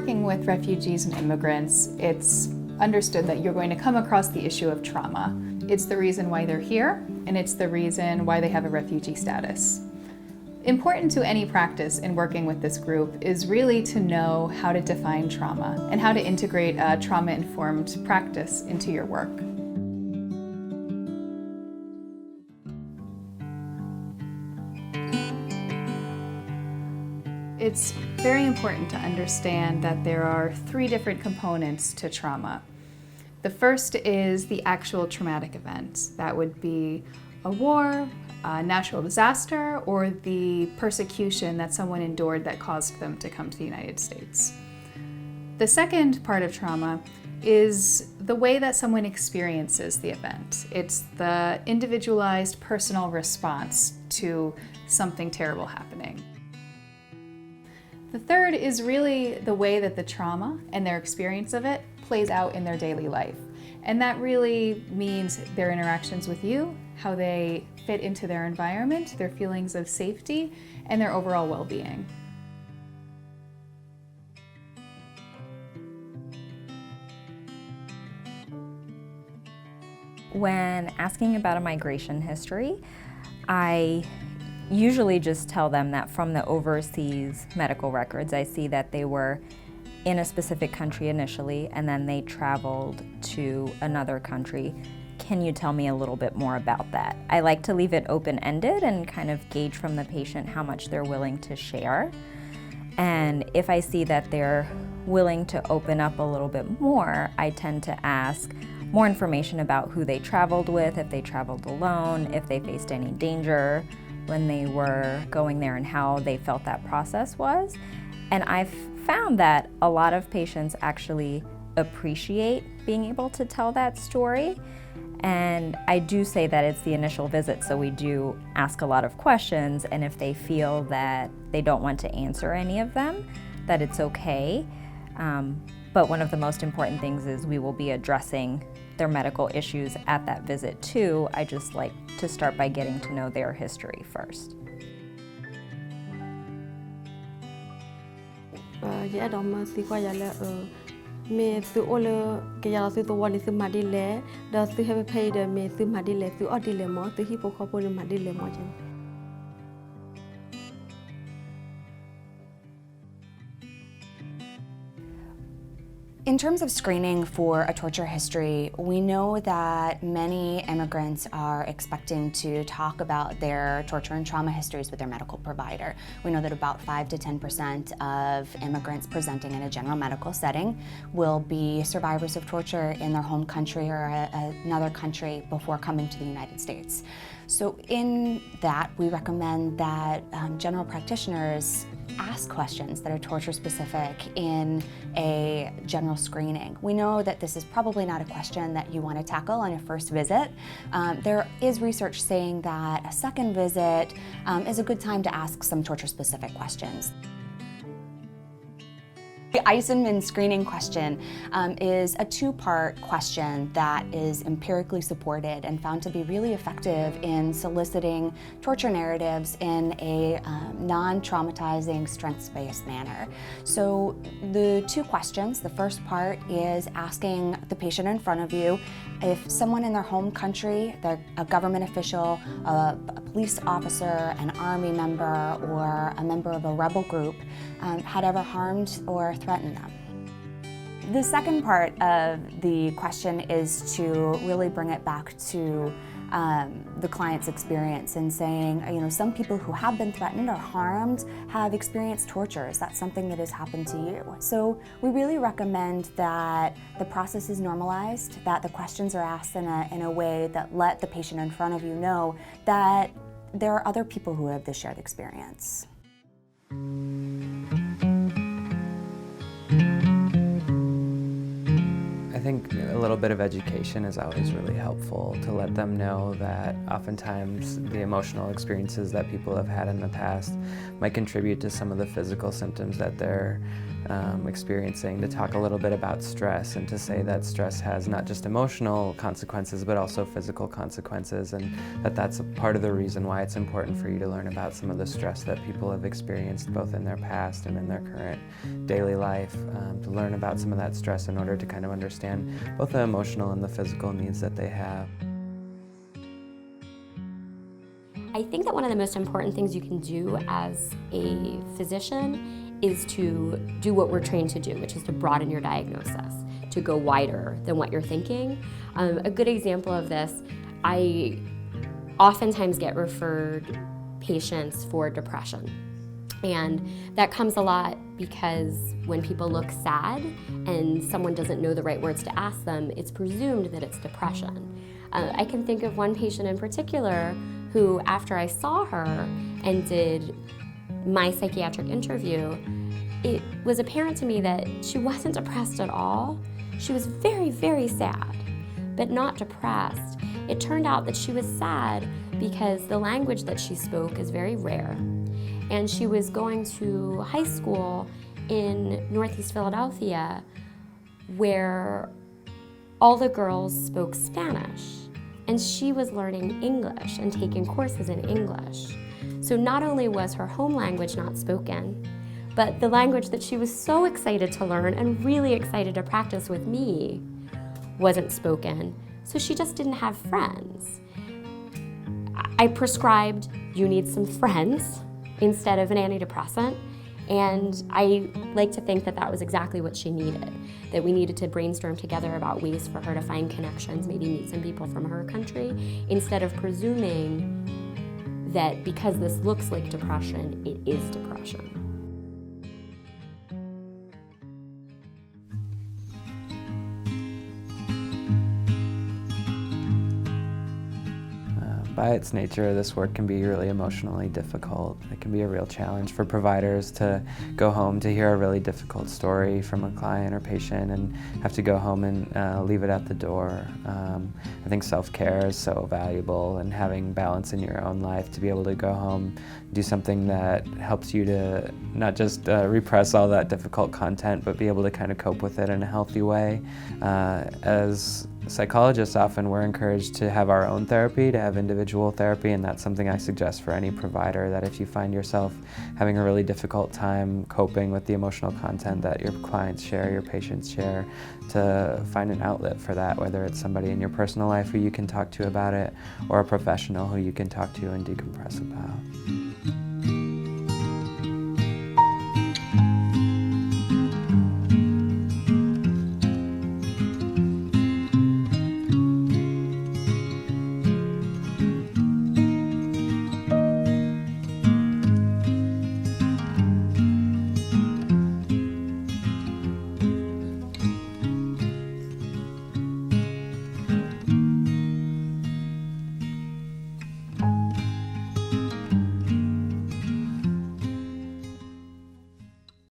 working with refugees and immigrants, it's understood that you're going to come across the issue of trauma. It's the reason why they're here, and it's the reason why they have a refugee status. Important to any practice in working with this group is really to know how to define trauma and how to integrate a trauma-informed practice into your work. It's very important to understand that there are three different components to trauma. The first is the actual traumatic event. That would be a war, a natural disaster, or the persecution that someone endured that caused them to come to the United States. The second part of trauma is the way that someone experiences the event. It's the individualized personal response to something terrible happening. The third is really the way that the trauma and their experience of it plays out in their daily life. And that really means their interactions with you, how they fit into their environment, their feelings of safety, and their overall well-being. When asking about a migration history, I usually just tell them that from the overseas medical records, I see that they were in a specific country initially, and then they traveled to another country. Can you tell me a little bit more about that? I like to leave it open-ended and kind of gauge from the patient how much they're willing to share. And if I see that they're willing to open up a little bit more, I tend to ask more information about who they traveled with, if they traveled alone, if they faced any danger when they were going there, and how they felt that process was. And I've found that a lot of patients actually appreciate being able to tell that story. And I do say that it's the initial visit, so we do ask a lot of questions, and if they feel that they don't want to answer any of them, that it's okay. But one of the most important things is we will be addressing their medical issues at that visit too. I just like to start by getting to know their history first. Ja, de ser vad gäller med så alla que ya så då var så madile, då så have paid med så madile så adile mo så hipo kopo madile mo jen. In terms of screening for a torture history, we know that many immigrants are expecting to talk about their torture and trauma histories with their medical provider. We know that about 5 to 10% of immigrants presenting in a general medical setting will be survivors of torture in their home country or another country before coming to the United States. So in that, we recommend that general practitioners ask questions that are torture specific in a general screening. We know that this is probably not a question that you want to tackle on your first visit. There is research saying that a second visit is a good time to ask some torture specific questions. The EISENMAN screening question is a two-part question that is empirically supported and found to be really effective in soliciting torture narratives in a non-traumatizing, strengths-based manner. So the two questions, the first part is asking the patient in front of you if someone in their home country, they're a government official, a police officer, an army member, or a member of a rebel group had ever harmed or threatened them. The second part of the question is to really bring it back to the client's experience and saying, you know, some people who have been threatened or harmed have experienced torture. Is that something that has happened to you? So we really recommend that the process is normalized, that the questions are asked in a way that let the patient in front of you know that there are other people who have this shared experience. I think a little bit of education is always really helpful to let them know that oftentimes the emotional experiences that people have had in the past might contribute to some of the physical symptoms that they're experiencing, to talk a little bit about stress and to say that stress has not just emotional consequences but also physical consequences, and that's a part of the reason why it's important for you to learn about some of the stress that people have experienced both in their past and in their current daily life, to learn about some of that stress in order to kind of understand both the emotional and the physical needs that they have. I think that one of the most important things you can do as a physician is to do what we're trained to do, which is to broaden your diagnosis, to go wider than what you're thinking. A good example of this, I oftentimes get referred patients for depression. And that comes a lot because when people look sad and someone doesn't know the right words to ask them, it's presumed that it's depression. I can think of one patient in particular who, after I saw her and did my psychiatric interview, it was apparent to me that she wasn't depressed at all. She was very, very sad, but not depressed. It turned out that she was sad because the language that she spoke is very rare. And she was going to high school in Northeast Philadelphia where all the girls spoke Spanish. And she was learning English and taking courses in English. So not only was her home language not spoken, but the language that she was so excited to learn and really excited to practice with me wasn't spoken. So she just didn't have friends. I prescribed, you need some friends instead of an antidepressant. And I like to think that that was exactly what she needed, that we needed to brainstorm together about ways for her to find connections, maybe meet some people from her country, instead of presuming that because this looks like depression, it is depression. By its nature, this work can be really emotionally difficult. It can be a real challenge for providers to go home to hear a really difficult story from a client or patient and have to go home and leave it at the door. I think self-care is so valuable, and having balance in your own life to be able to go home, do something that helps you to not just repress all that difficult content, but be able to kind of cope with it in a healthy way. As psychologists, often we're encouraged to have our own therapy, to have individual therapy, and that's something I suggest for any provider, that if you find yourself having a really difficult time coping with the emotional content that your clients share, your patients share, to find an outlet for that, whether it's somebody in your personal life who you can talk to about it, or a professional who you can talk to and decompress about.